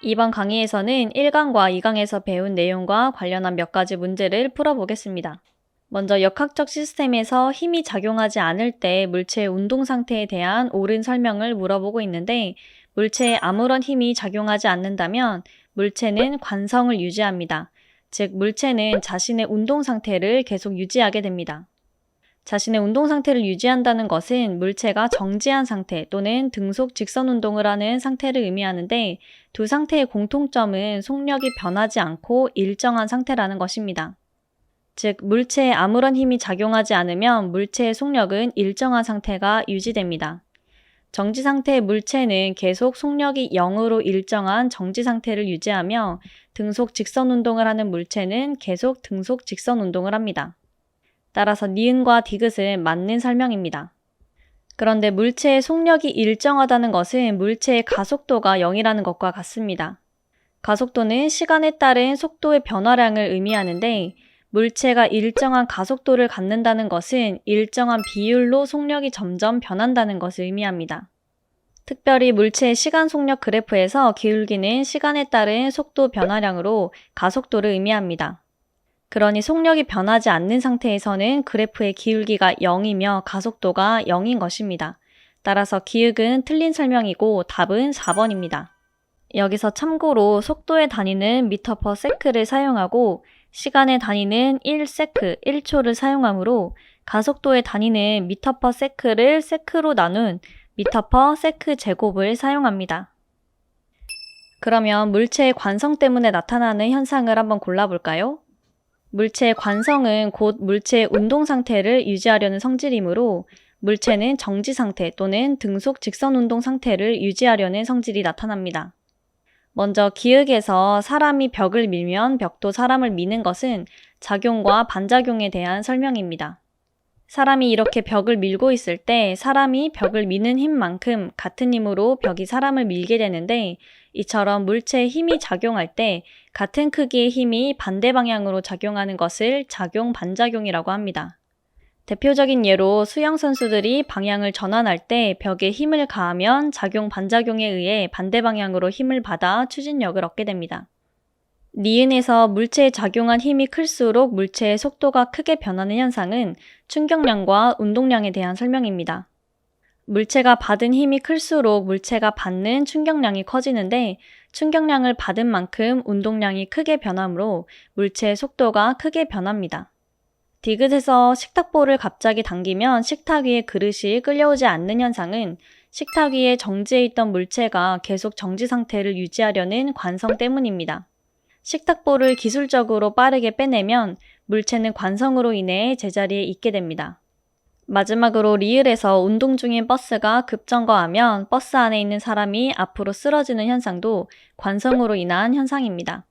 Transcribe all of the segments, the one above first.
이번 강의에서는 1강과 2강에서 배운 내용과 관련한 몇 가지 문제를 풀어보겠습니다. 먼저 역학적 시스템에서 힘이 작용하지 않을 때 물체의 운동 상태에 대한 옳은 설명을 물어보고 있는데, 물체에 아무런 힘이 작용하지 않는다면 물체는 관성을 유지합니다. 즉, 물체는 자신의 운동 상태를 계속 유지하게 됩니다. 자신의 운동 상태를 유지한다는 것은 물체가 정지한 상태 또는 등속 직선 운동을 하는 상태를 의미하는데, 두 상태의 공통점은 속력이 변하지 않고 일정한 상태라는 것입니다. 즉, 물체에 아무런 힘이 작용하지 않으면 물체의 속력은 일정한 상태가 유지됩니다. 정지 상태의 물체는 계속 속력이 0으로 일정한 정지 상태를 유지하며, 등속 직선 운동을 하는 물체는 계속 등속 직선 운동을 합니다. 따라서 니은과 디귿은 맞는 설명입니다. 그런데 물체의 속력이 일정하다는 것은 물체의 가속도가 0이라는 것과 같습니다. 가속도는 시간에 따른 속도의 변화량을 의미하는데, 물체가 일정한 가속도를 갖는다는 것은 일정한 비율로 속력이 점점 변한다는 것을 의미합니다. 특별히 물체의 시간 속력 그래프에서 기울기는 시간에 따른 속도 변화량으로 가속도를 의미합니다. 그러니 속력이 변하지 않는 상태에서는 그래프의 기울기가 0이며 가속도가 0인 것입니다. 따라서 기역은 틀린 설명이고 답은 4번입니다. 여기서 참고로 속도의 단위는 m/s를 사용하고 시간의 단위는 1세크, 1초를 사용하므로 가속도의 단위는 m/s를 세크로 나눈 m/s 제곱을 사용합니다. 그러면 물체의 관성 때문에 나타나는 현상을 한번 골라볼까요? 물체의 관성은 곧 물체의 운동 상태를 유지하려는 성질이므로 물체는 정지 상태 또는 등속 직선 운동 상태를 유지하려는 성질이 나타납니다. 먼저 기역에서 사람이 벽을 밀면 벽도 사람을 미는 것은 작용과 반작용에 대한 설명입니다. 사람이 이렇게 벽을 밀고 있을 때 사람이 벽을 미는 힘만큼 같은 힘으로 벽이 사람을 밀게 되는데, 이처럼 물체에 힘이 작용할 때 같은 크기의 힘이 반대 방향으로 작용하는 것을 작용 반작용이라고 합니다. 대표적인 예로 수영 선수들이 방향을 전환할 때 벽에 힘을 가하면 작용 반작용에 의해 반대 방향으로 힘을 받아 추진력을 얻게 됩니다. 니은에서 물체에 작용한 힘이 클수록 물체의 속도가 크게 변하는 현상은 충격량과 운동량에 대한 설명입니다. 물체가 받은 힘이 클수록 물체가 받는 충격량이 커지는데, 충격량을 받은 만큼 운동량이 크게 변하므로 물체의 속도가 크게 변합니다. 디귿에서 식탁볼을 갑자기 당기면 식탁 위에 그릇이 끌려오지 않는 현상은 식탁 위에 정지해 있던 물체가 계속 정지 상태를 유지하려는 관성 때문입니다. 식탁볼을 기술적으로 빠르게 빼내면 물체는 관성으로 인해 제자리에 있게 됩니다. 마지막으로 리을에서 운동 중인 버스가 급정거하면 버스 안에 있는 사람이 앞으로 쓰러지는 현상도 관성으로 인한 현상입니다.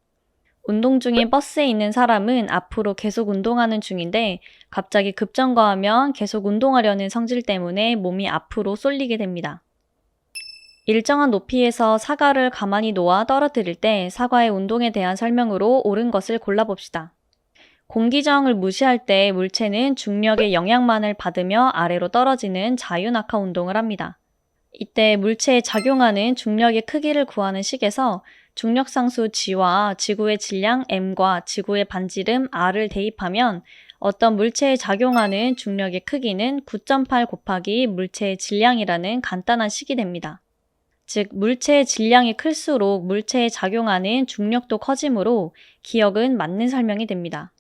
운동 중인 버스에 있는 사람은 앞으로 계속 운동하는 중인데, 갑자기 급정거하면 계속 운동하려는 성질 때문에 몸이 앞으로 쏠리게 됩니다. 일정한 높이에서 사과를 가만히 놓아 떨어뜨릴 때 사과의 운동에 대한 설명으로 옳은 것을 골라봅시다. 공기저항을 무시할 때 물체는 중력의 영향만을 받으며 아래로 떨어지는 자유낙하 운동을 합니다. 이때 물체에 작용하는 중력의 크기를 구하는 식에서 중력상수 G와 지구의 질량 M과 지구의 반지름 R을 대입하면 어떤 물체에 작용하는 중력의 크기는 9.8 곱하기 물체의 질량이라는 간단한 식이 됩니다. 즉, 물체의 질량이 클수록 물체에 작용하는 중력도 커지므로 기역은 맞는 설명이 됩니다.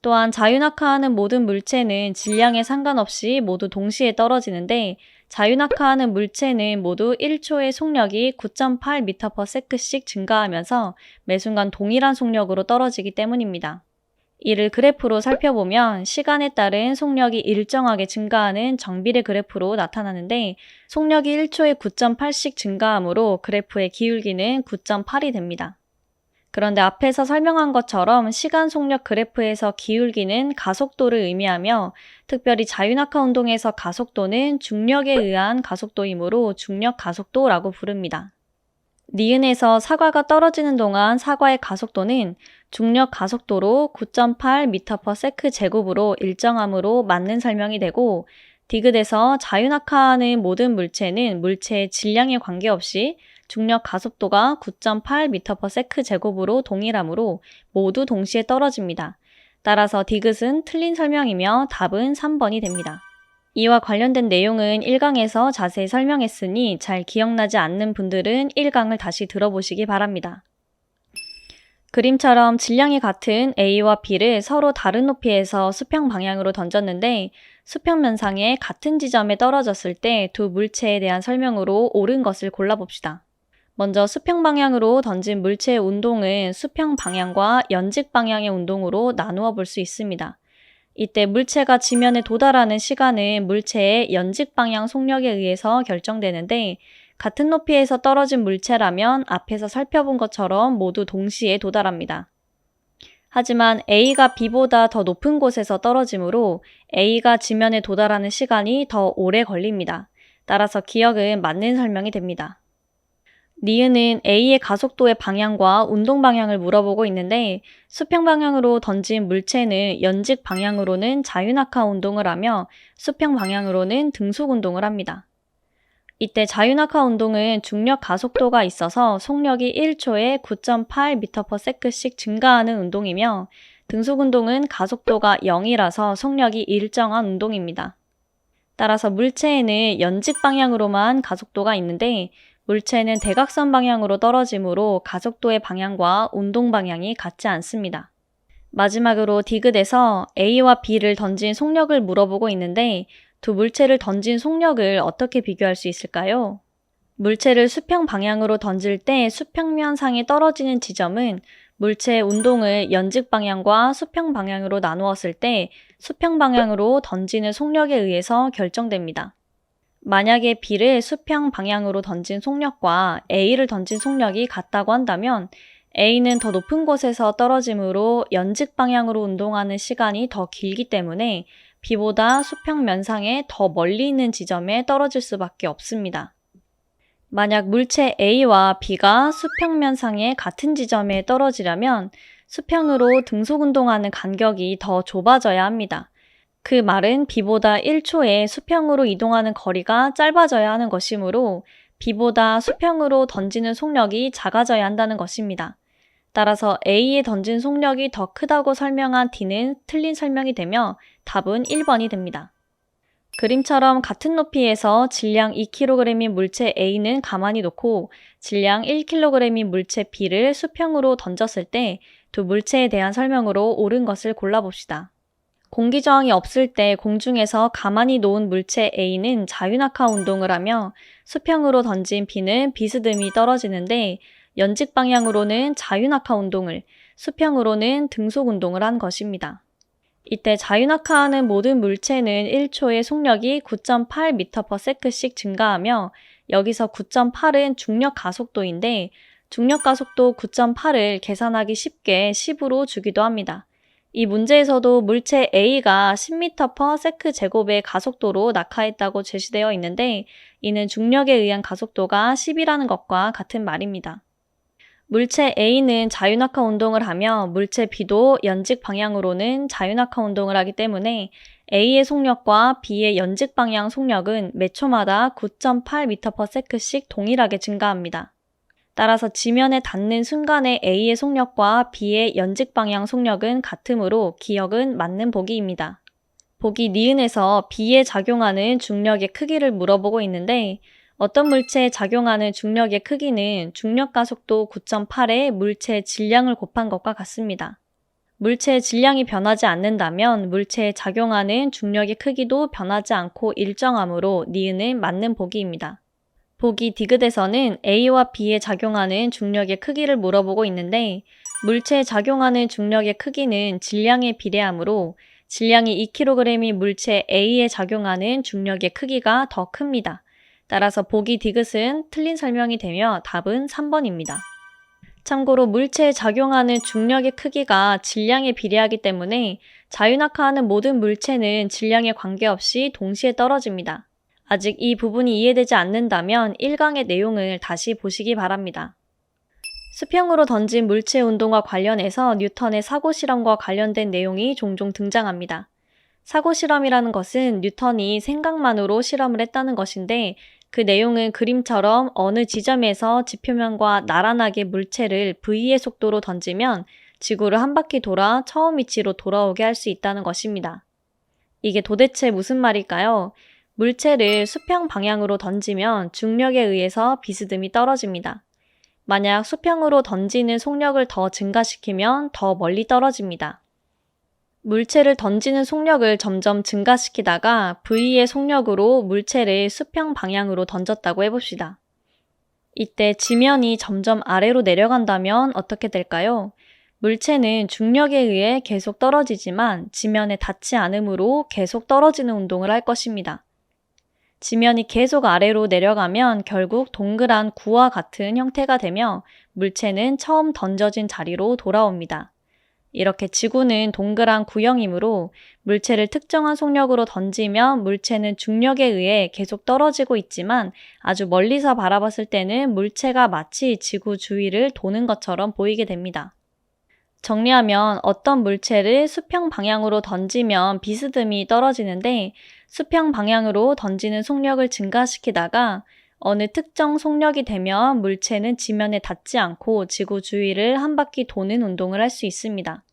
또한 자유낙하하는 모든 물체는 질량에 상관없이 모두 동시에 떨어지는데, 자유낙하하는 물체는 모두 1초의 속력이 9.8m/s씩 증가하면서 매 순간 동일한 속력으로 떨어지기 때문입니다. 이를 그래프로 살펴보면 시간에 따른 속력이 일정하게 증가하는 정비례 그래프로 나타나는데, 속력이 1초에 9.8씩 증가하므로 그래프의 기울기는 9.8이 됩니다. 그런데 앞에서 설명한 것처럼 시간 속력 그래프에서 기울기는 가속도를 의미하며, 특별히 자유낙하 운동에서 가속도는 중력에 의한 가속도이므로 중력 가속도라고 부릅니다. 니은에서 사과가 떨어지는 동안 사과의 가속도는 중력 가속도로 9.8m/s 제곱으로 일정함으로 맞는 설명이 되고, 디귿에서 자유낙하하는 모든 물체는 물체의 질량에 관계없이 중력 가속도가 9.8m/s 제곱으로 동일하므로 모두 동시에 떨어집니다. 따라서 디귿은 틀린 설명이며 답은 3번이 됩니다. 이와 관련된 내용은 1강에서 자세히 설명했으니 잘 기억나지 않는 분들은 1강을 다시 들어보시기 바랍니다. 그림처럼 질량이 같은 A와 B를 서로 다른 높이에서 수평 방향으로 던졌는데 수평면상에 같은 지점에 떨어졌을 때 두 물체에 대한 설명으로 옳은 것을 골라봅시다. 먼저 수평 방향으로 던진 물체의 운동은 수평 방향과 연직 방향의 운동으로 나누어 볼 수 있습니다. 이때 물체가 지면에 도달하는 시간은 물체의 연직 방향 속력에 의해서 결정되는데 같은 높이에서 떨어진 물체라면 앞에서 살펴본 것처럼 모두 동시에 도달합니다. 하지만 A가 B보다 더 높은 곳에서 떨어지므로 A가 지면에 도달하는 시간이 더 오래 걸립니다. 따라서 기억은 맞는 설명이 됩니다. 니은은 A의 가속도의 방향과 운동 방향을 물어보고 있는데 수평 방향으로 던진 물체는 연직 방향으로는 자유낙하 운동을 하며 수평 방향으로는 등속 운동을 합니다. 이때 자유낙하 운동은 중력 가속도가 있어서 속력이 1초에 9.8m/s씩 증가하는 운동이며 등속 운동은 가속도가 0이라서 속력이 일정한 운동입니다. 따라서 물체에는 연직 방향으로만 가속도가 있는데 물체는 대각선 방향으로 떨어지므로 가속도의 방향과 운동 방향이 같지 않습니다. 마지막으로 디귿에서 A와 B를 던진 속력을 물어보고 있는데 두 물체를 던진 속력을 어떻게 비교할 수 있을까요? 물체를 수평 방향으로 던질 때 수평면상에 떨어지는 지점은 물체의 운동을 연직 방향과 수평 방향으로 나누었을 때 수평 방향으로 던지는 속력에 의해서 결정됩니다. 만약에 B를 수평 방향으로 던진 속력과 A를 던진 속력이 같다고 한다면 A는 더 높은 곳에서 떨어지므로 연직 방향으로 운동하는 시간이 더 길기 때문에 B보다 수평 면상에 더 멀리 있는 지점에 떨어질 수밖에 없습니다. 만약 물체 A와 B가 수평 면상에 같은 지점에 떨어지려면 수평으로 등속 운동하는 간격이 더 좁아져야 합니다. 그 말은 B보다 1초에 수평으로 이동하는 거리가 짧아져야 하는 것이므로 B보다 수평으로 던지는 속력이 작아져야 한다는 것입니다. 따라서 A에 던진 속력이 더 크다고 설명한 D는 틀린 설명이 되며 답은 1번이 됩니다. 그림처럼 같은 높이에서 질량 2kg인 물체 A는 가만히 놓고 질량 1kg인 물체 B를 수평으로 던졌을 때 두 물체에 대한 설명으로 옳은 것을 골라봅시다. 공기저항이 없을 때 공중에서 가만히 놓은 물체 A는 자유낙하 운동을 하며 수평으로 던진 B는 비스듬히 떨어지는데 연직 방향으로는 자유낙하 운동을, 수평으로는 등속 운동을 한 것입니다. 이때 자유낙하하는 모든 물체는 1초의 속력이 9.8m/s씩 증가하며 여기서 9.8은 중력 가속도인데 중력 가속도 9.8을 계산하기 쉽게 10으로 주기도 합니다. 이 문제에서도 물체 A가 10m/s 제곱의 가속도로 낙하했다고 제시되어 있는데 이는 중력에 의한 가속도가 10이라는 것과 같은 말입니다. 물체 A는 자유낙하 운동을 하며 물체 B도 연직 방향으로는 자유낙하 운동을 하기 때문에 A의 속력과 B의 연직 방향 속력은 몇 초마다 9.8m/s씩 동일하게 증가합니다. 따라서 지면에 닿는 순간의 A의 속력과 B의 연직 방향 속력은 같으므로 기억은 맞는 보기입니다. 보기 니은에서 B에 작용하는 중력의 크기를 물어보고 있는데 어떤 물체에 작용하는 중력의 크기는 중력 가속도 9.8에 물체의 질량을 곱한 것과 같습니다. 물체의 질량이 변하지 않는다면 물체에 작용하는 중력의 크기도 변하지 않고 일정하므로 니은은 맞는 보기입니다. 보기 디귿에서는 A와 B에 작용하는 중력의 크기를 물어보고 있는데 물체에 작용하는 중력의 크기는 질량에 비례하므로 질량이 2kg인 물체 A에 작용하는 중력의 크기가 더 큽니다. 따라서 보기 디귿은 틀린 설명이 되며 답은 3번입니다. 참고로 물체에 작용하는 중력의 크기가 질량에 비례하기 때문에 자유낙하하는 모든 물체는 질량에 관계없이 동시에 떨어집니다. 아직 이 부분이 이해되지 않는다면 1강의 내용을 다시 보시기 바랍니다. 수평으로 던진 물체 운동과 관련해서 뉴턴의 사고실험과 관련된 내용이 종종 등장합니다. 사고실험이라는 것은 뉴턴이 생각만으로 실험을 했다는 것인데 그 내용은 그림처럼 어느 지점에서 지표면과 나란하게 물체를 V의 속도로 던지면 지구를 한 바퀴 돌아 처음 위치로 돌아오게 할 수 있다는 것입니다. 이게 도대체 무슨 말일까요? 물체를 수평 방향으로 던지면 중력에 의해서 비스듬히 떨어집니다. 만약 수평으로 던지는 속력을 더 증가시키면 더 멀리 떨어집니다. 물체를 던지는 속력을 점점 증가시키다가 V의 속력으로 물체를 수평 방향으로 던졌다고 해봅시다. 이때 지면이 점점 아래로 내려간다면 어떻게 될까요? 물체는 중력에 의해 계속 떨어지지만 지면에 닿지 않으므로 계속 떨어지는 운동을 할 것입니다. 지면이 계속 아래로 내려가면 결국 동그란 구와 같은 형태가 되며 물체는 처음 던져진 자리로 돌아옵니다. 이렇게 지구는 동그란 구형이므로 물체를 특정한 속력으로 던지면 물체는 중력에 의해 계속 떨어지고 있지만 아주 멀리서 바라봤을 때는 물체가 마치 지구 주위를 도는 것처럼 보이게 됩니다. 정리하면 어떤 물체를 수평 방향으로 던지면 비스듬히 떨어지는데 수평 방향으로 던지는 속력을 증가시키다가 어느 특정 속력이 되면 물체는 지면에 닿지 않고 지구 주위를 한 바퀴 도는 운동을 할 수 있습니다.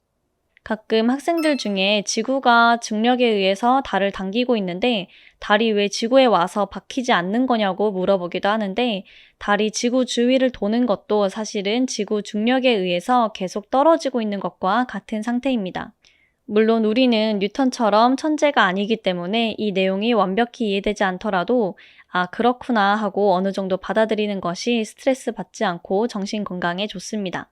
가끔 학생들 중에 지구가 중력에 의해서 달을 당기고 있는데 달이 왜 지구에 와서 박히지 않는 거냐고 물어보기도 하는데 달이 지구 주위를 도는 것도 사실은 지구 중력에 의해서 계속 떨어지고 있는 것과 같은 상태입니다. 물론 우리는 뉴턴처럼 천재가 아니기 때문에 이 내용이 완벽히 이해되지 않더라도 아, 그렇구나 하고 어느 정도 받아들이는 것이 스트레스 받지 않고 정신 건강에 좋습니다.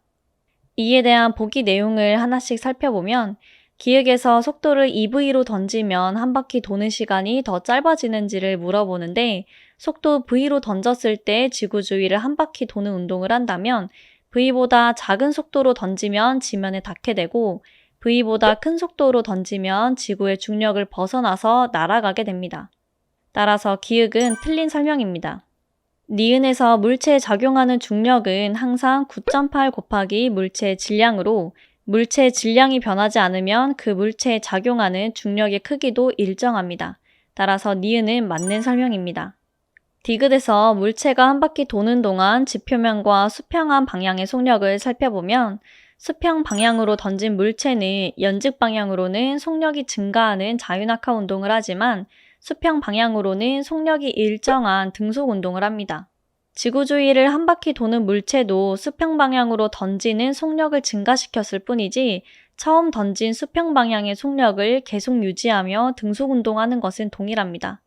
이에 대한 보기 내용을 하나씩 살펴보면 기획에서 속도를 EV로 던지면 한 바퀴 도는 시간이 더 짧아지는지를 물어보는데 속도 V로 던졌을 때 지구 주위를 한 바퀴 도는 운동을 한다면 V보다 작은 속도로 던지면 지면에 닿게 되고 V보다 큰 속도로 던지면 지구의 중력을 벗어나서 날아가게 됩니다. 따라서 기획은 틀린 설명입니다. 니은에서 물체에 작용하는 중력은 항상 9.8 곱하기 물체의 질량으로 물체의 질량이 변하지 않으면 그 물체에 작용하는 중력의 크기도 일정합니다. 따라서 니은은 맞는 설명입니다. 디귿에서 물체가 한 바퀴 도는 동안 지표면과 수평한 방향의 속력을 살펴보면 수평 방향으로 던진 물체는 연직 방향으로는 속력이 증가하는 자유낙하 운동을 하지만 수평 방향으로는 속력이 일정한 등속 운동을 합니다. 지구 주위를 한 바퀴 도는 물체도 수평 방향으로 던지는 속력을 증가시켰을 뿐이지 처음 던진 수평 방향의 속력을 계속 유지하며 등속 운동하는 것은 동일합니다.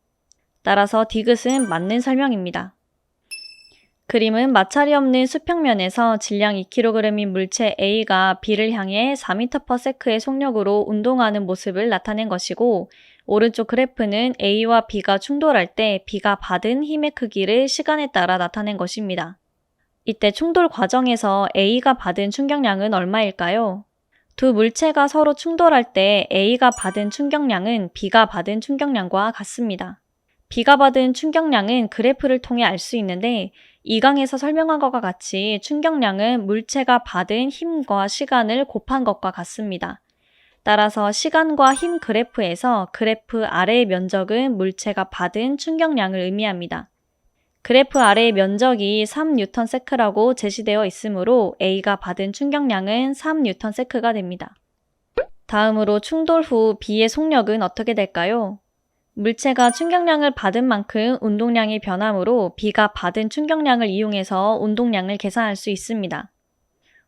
따라서 디귿은 맞는 설명입니다. 그림은 마찰이 없는 수평면에서 질량 2kg인 물체 A가 B를 향해 4m/s의 속력으로 운동하는 모습을 나타낸 것이고 오른쪽 그래프는 A와 B가 충돌할 때 B가 받은 힘의 크기를 시간에 따라 나타낸 것입니다. 이때 충돌 과정에서 A가 받은 충격량은 얼마일까요? 두 물체가 서로 충돌할 때 A가 받은 충격량은 B가 받은 충격량과 같습니다. B가 받은 충격량은 그래프를 통해 알 수 있는데 2강에서 설명한 것과 같이 충격량은 물체가 받은 힘과 시간을 곱한 것과 같습니다. 따라서 시간과 힘 그래프에서 그래프 아래의 면적은 물체가 받은 충격량을 의미합니다. 그래프 아래의 면적이 3Nm/s라고 제시되어 있으므로 A가 받은 충격량은 3Nm/s가 됩니다. 다음으로 충돌 후 B의 속력은 어떻게 될까요? 물체가 충격량을 받은 만큼 운동량이 변하므로 B가 받은 충격량을 이용해서 운동량을 계산할 수 있습니다.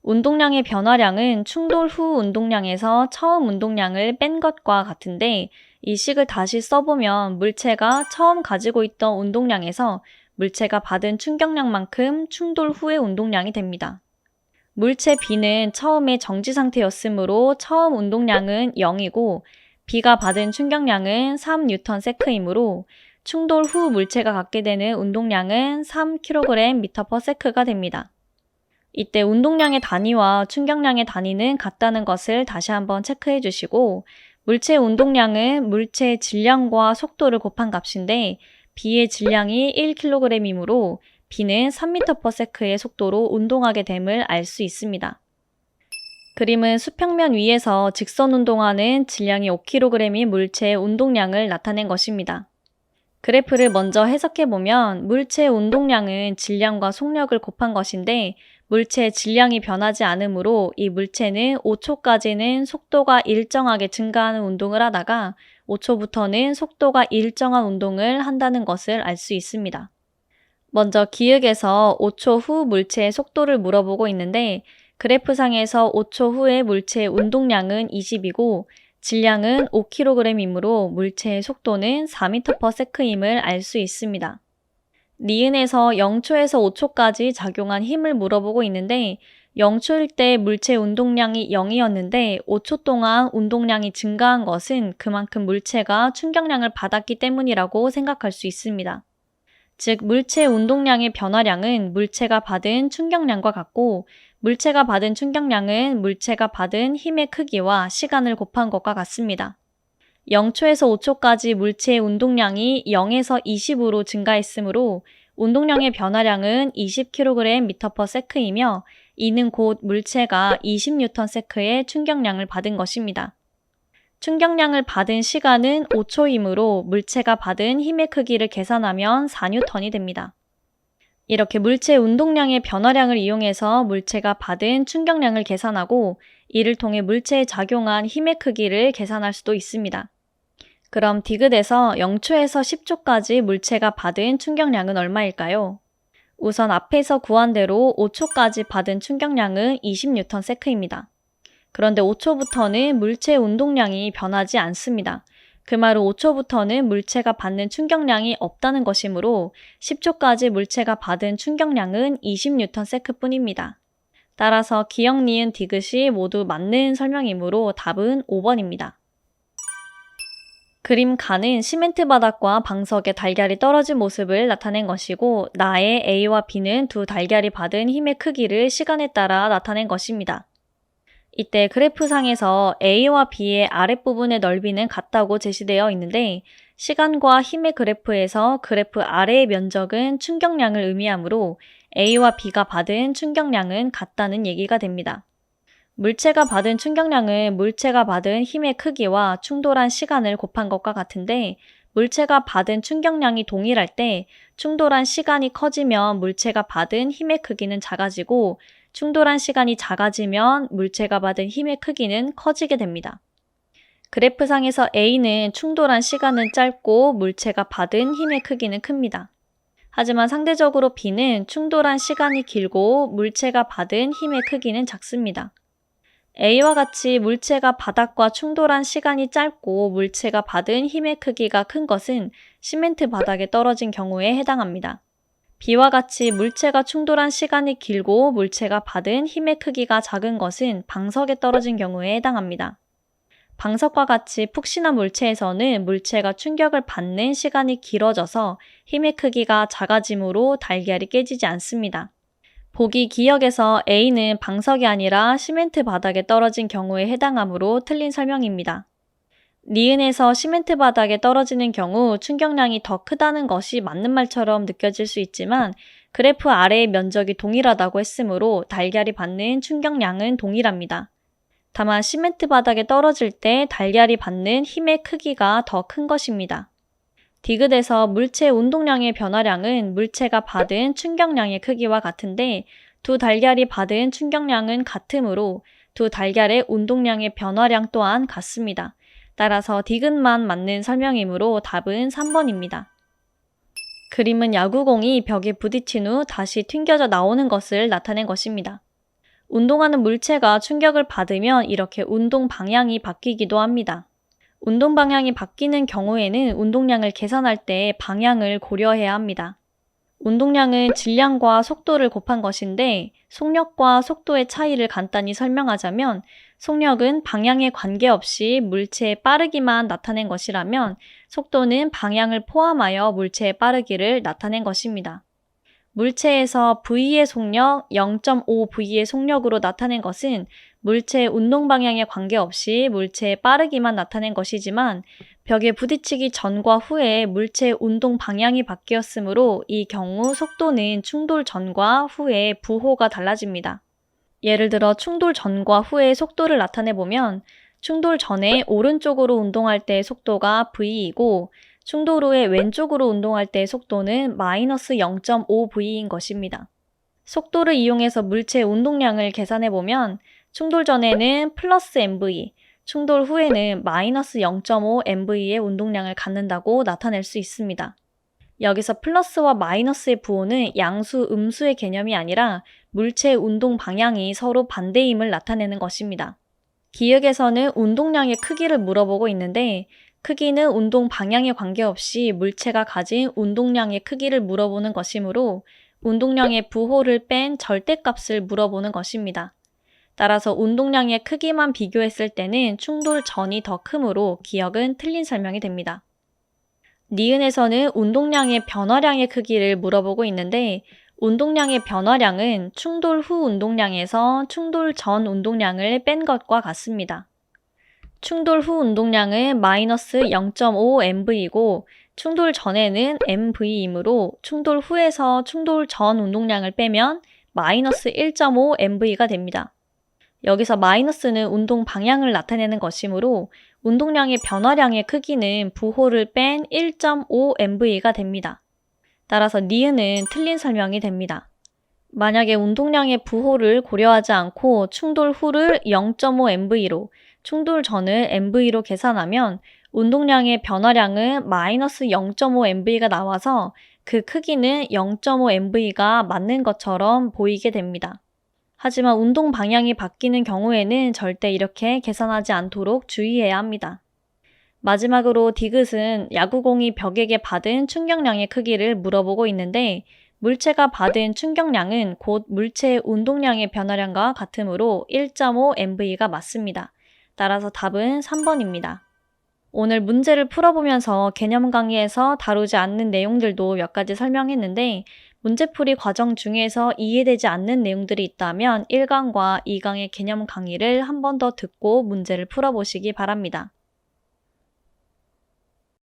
운동량의 변화량은 충돌 후 운동량에서 처음 운동량을 뺀 것과 같은데 이 식을 다시 써보면 물체가 처음 가지고 있던 운동량에서 물체가 받은 충격량만큼 충돌 후의 운동량이 됩니다. 물체 B는 처음에 정지 상태였으므로 처음 운동량은 0이고 B가 받은 충격량은 3Nm/s이므로 충돌 후 물체가 갖게 되는 운동량은 3kg/m가 됩니다. 이때 운동량의 단위와 충격량의 단위는 같다는 것을 다시 한번 체크해 주시고 물체의 운동량은 물체의 질량과 속도를 곱한 값인데 B의 질량이 1kg이므로 B는 3m/s의 속도로 운동하게 됨을 알 수 있습니다. 그림은 수평면 위에서 직선 운동하는 질량이 5kg인 물체의 운동량을 나타낸 것입니다. 그래프를 먼저 해석해보면 물체 운동량은 질량과 속력을 곱한 것인데 물체의 질량이 변하지 않으므로 이 물체는 5초까지는 속도가 일정하게 증가하는 운동을 하다가 5초부터는 속도가 일정한 운동을 한다는 것을 알 수 있습니다. 먼저 기역에서 5초 후 물체의 속도를 물어보고 있는데 그래프상에서 5초 후의 물체의 운동량은 20이고 질량은 5kg이므로 물체의 속도는 4m/s임을 알 수 있습니다. 니은에서 0초에서 5초까지 작용한 힘을 물어보고 있는데 0초일 때 물체 운동량이 0이었는데 5초 동안 운동량이 증가한 것은 그만큼 물체가 충격량을 받았기 때문이라고 생각할 수 있습니다. 즉, 물체 운동량의 변화량은 물체가 받은 충격량과 같고 물체가 받은 충격량은 물체가 받은 힘의 크기와 시간을 곱한 것과 같습니다. 0초에서 5초까지 물체의 운동량이 0에서 20으로 증가했으므로 운동량의 변화량은 20kg/s이며 이는 곧 물체가 20N의 충격량을 받은 것입니다. 충격량을 받은 시간은 5초이므로 물체가 받은 힘의 크기를 계산하면 4N이 됩니다. 이렇게 물체 운동량의 변화량을 이용해서 물체가 받은 충격량을 계산하고 이를 통해 물체에 작용한 힘의 크기를 계산할 수도 있습니다. 그럼 디귿에서 0초에서 10초까지 물체가 받은 충격량은 얼마일까요? 우선 앞에서 구한 대로 5초까지 받은 충격량은 20N입니다. 그런데 5초부터는 물체 운동량이 변하지 않습니다. 그 말은 5초부터는 물체가 받는 충격량이 없다는 것이므로 10초까지 물체가 받은 충격량은 20N뿐입니다. 따라서 기역, 니은, 디귿이 모두 맞는 설명이므로 답은 5번입니다. 그림 가는 시멘트 바닥과 방석에 달걀이 떨어진 모습을 나타낸 것이고 나의 A와 B는 두 달걀이 받은 힘의 크기를 시간에 따라 나타낸 것입니다. 이때 그래프상에서 A와 B의 아랫부분의 넓이는 같다고 제시되어 있는데 시간과 힘의 그래프에서 그래프 아래의 면적은 충격량을 의미하므로 A와 B가 받은 충격량은 같다는 얘기가 됩니다. 물체가 받은 충격량은 물체가 받은 힘의 크기와 충돌한 시간을 곱한 것과 같은데 물체가 받은 충격량이 동일할 때 충돌한 시간이 커지면 물체가 받은 힘의 크기는 작아지고 충돌한 시간이 작아지면 물체가 받은 힘의 크기는 커지게 됩니다. 그래프상에서 A는 충돌한 시간은 짧고 물체가 받은 힘의 크기는 큽니다. 하지만 상대적으로 B는 충돌한 시간이 길고 물체가 받은 힘의 크기는 작습니다. A와 같이 물체가 바닥과 충돌한 시간이 짧고 물체가 받은 힘의 크기가 큰 것은 시멘트 바닥에 떨어진 경우에 해당합니다. B와 같이 물체가 충돌한 시간이 길고 물체가 받은 힘의 크기가 작은 것은 방석에 떨어진 경우에 해당합니다. 방석과 같이 푹신한 물체에서는 물체가 충격을 받는 시간이 길어져서 힘의 크기가 작아지므로 달걀이 깨지지 않습니다. 보기 기역에서 A는 방석이 아니라 시멘트 바닥에 떨어진 경우에 해당하므로 틀린 설명입니다. 니은에서 시멘트 바닥에 떨어지는 경우 충격량이 더 크다는 것이 맞는 말처럼 느껴질 수 있지만 그래프 아래의 면적이 동일하다고 했으므로 달걀이 받는 충격량은 동일합니다. 다만 시멘트 바닥에 떨어질 때 달걀이 받는 힘의 크기가 더 큰 것입니다. 디귿에서 물체 운동량의 변화량은 물체가 받은 충격량의 크기와 같은데 두 달걀이 받은 충격량은 같으므로 두 달걀의 운동량의 변화량 또한 같습니다. 따라서 디귿만 맞는 설명이므로 답은 3번입니다. 그림은 야구공이 벽에 부딪힌 후 다시 튕겨져 나오는 것을 나타낸 것입니다. 운동하는 물체가 충격을 받으면 이렇게 운동 방향이 바뀌기도 합니다. 운동 방향이 바뀌는 경우에는 운동량을 계산할 때 방향을 고려해야 합니다. 운동량은 질량과 속도를 곱한 것인데 속력과 속도의 차이를 간단히 설명하자면 속력은 방향에 관계없이 물체의 빠르기만 나타낸 것이라면 속도는 방향을 포함하여 물체의 빠르기를 나타낸 것입니다. 물체에서 V의 속력 0.5V의 속력으로 나타낸 것은 물체의 운동 방향에 관계없이 물체의 빠르기만 나타낸 것이지만 벽에 부딪히기 전과 후에 물체의 운동 방향이 바뀌었으므로 이 경우 속도는 충돌 전과 후에 부호가 달라집니다. 예를 들어 충돌 전과 후의 속도를 나타내보면 충돌 전에 오른쪽으로 운동할 때의 속도가 V이고 충돌 후에 왼쪽으로 운동할 때의 속도는 마이너스 0.5V인 것입니다. 속도를 이용해서 물체의 운동량을 계산해보면 충돌 전에는 플러스 mv, 충돌 후에는 마이너스 0.5mv의 운동량을 갖는다고 나타낼 수 있습니다. 여기서 플러스와 마이너스의 부호는 양수, 음수의 개념이 아니라 물체의 운동 방향이 서로 반대임을 나타내는 것입니다. 기역에서는 운동량의 크기를 물어보고 있는데 크기는 운동 방향에 관계없이 물체가 가진 운동량의 크기를 물어보는 것이므로 운동량의 부호를 뺀 절대값을 물어보는 것입니다. 따라서 운동량의 크기만 비교했을 때는 충돌 전이 더 크므로 기역은 틀린 설명이 됩니다. 니은에서는 운동량의 변화량의 크기를 물어보고 있는데 운동량의 변화량은 충돌 후 운동량에서 충돌 전 운동량을 뺀 것과 같습니다. 충돌 후 운동량은 마이너스 0.5mv이고 충돌 전에는 mv이므로 충돌 후에서 충돌 전 운동량을 빼면 마이너스 1.5mv가 됩니다. 여기서 마이너스는 운동 방향을 나타내는 것이므로 운동량의 변화량의 크기는 부호를 뺀 1.5mv가 됩니다. 따라서 니은은 틀린 설명이 됩니다. 만약에 운동량의 부호를 고려하지 않고 충돌 후를 0.5mv로 충돌 전을 mv로 계산하면 운동량의 변화량은 마이너스 0.5mv가 나와서 그 크기는 0.5mv가 맞는 것처럼 보이게 됩니다. 하지만 운동 방향이 바뀌는 경우에는 절대 이렇게 계산하지 않도록 주의해야 합니다. 마지막으로 디귿은 야구공이 벽에게 받은 충격량의 크기를 물어보고 있는데 물체가 받은 충격량은 곧 물체의 운동량의 변화량과 같으므로 1.5mv가 맞습니다. 따라서 답은 3번입니다. 오늘 문제를 풀어보면서 개념 강의에서 다루지 않는 내용들도 몇 가지 설명했는데 문제풀이 과정 중에서 이해되지 않는 내용들이 있다면 1강과 2강의 개념 강의를 한 번 더 듣고 문제를 풀어보시기 바랍니다.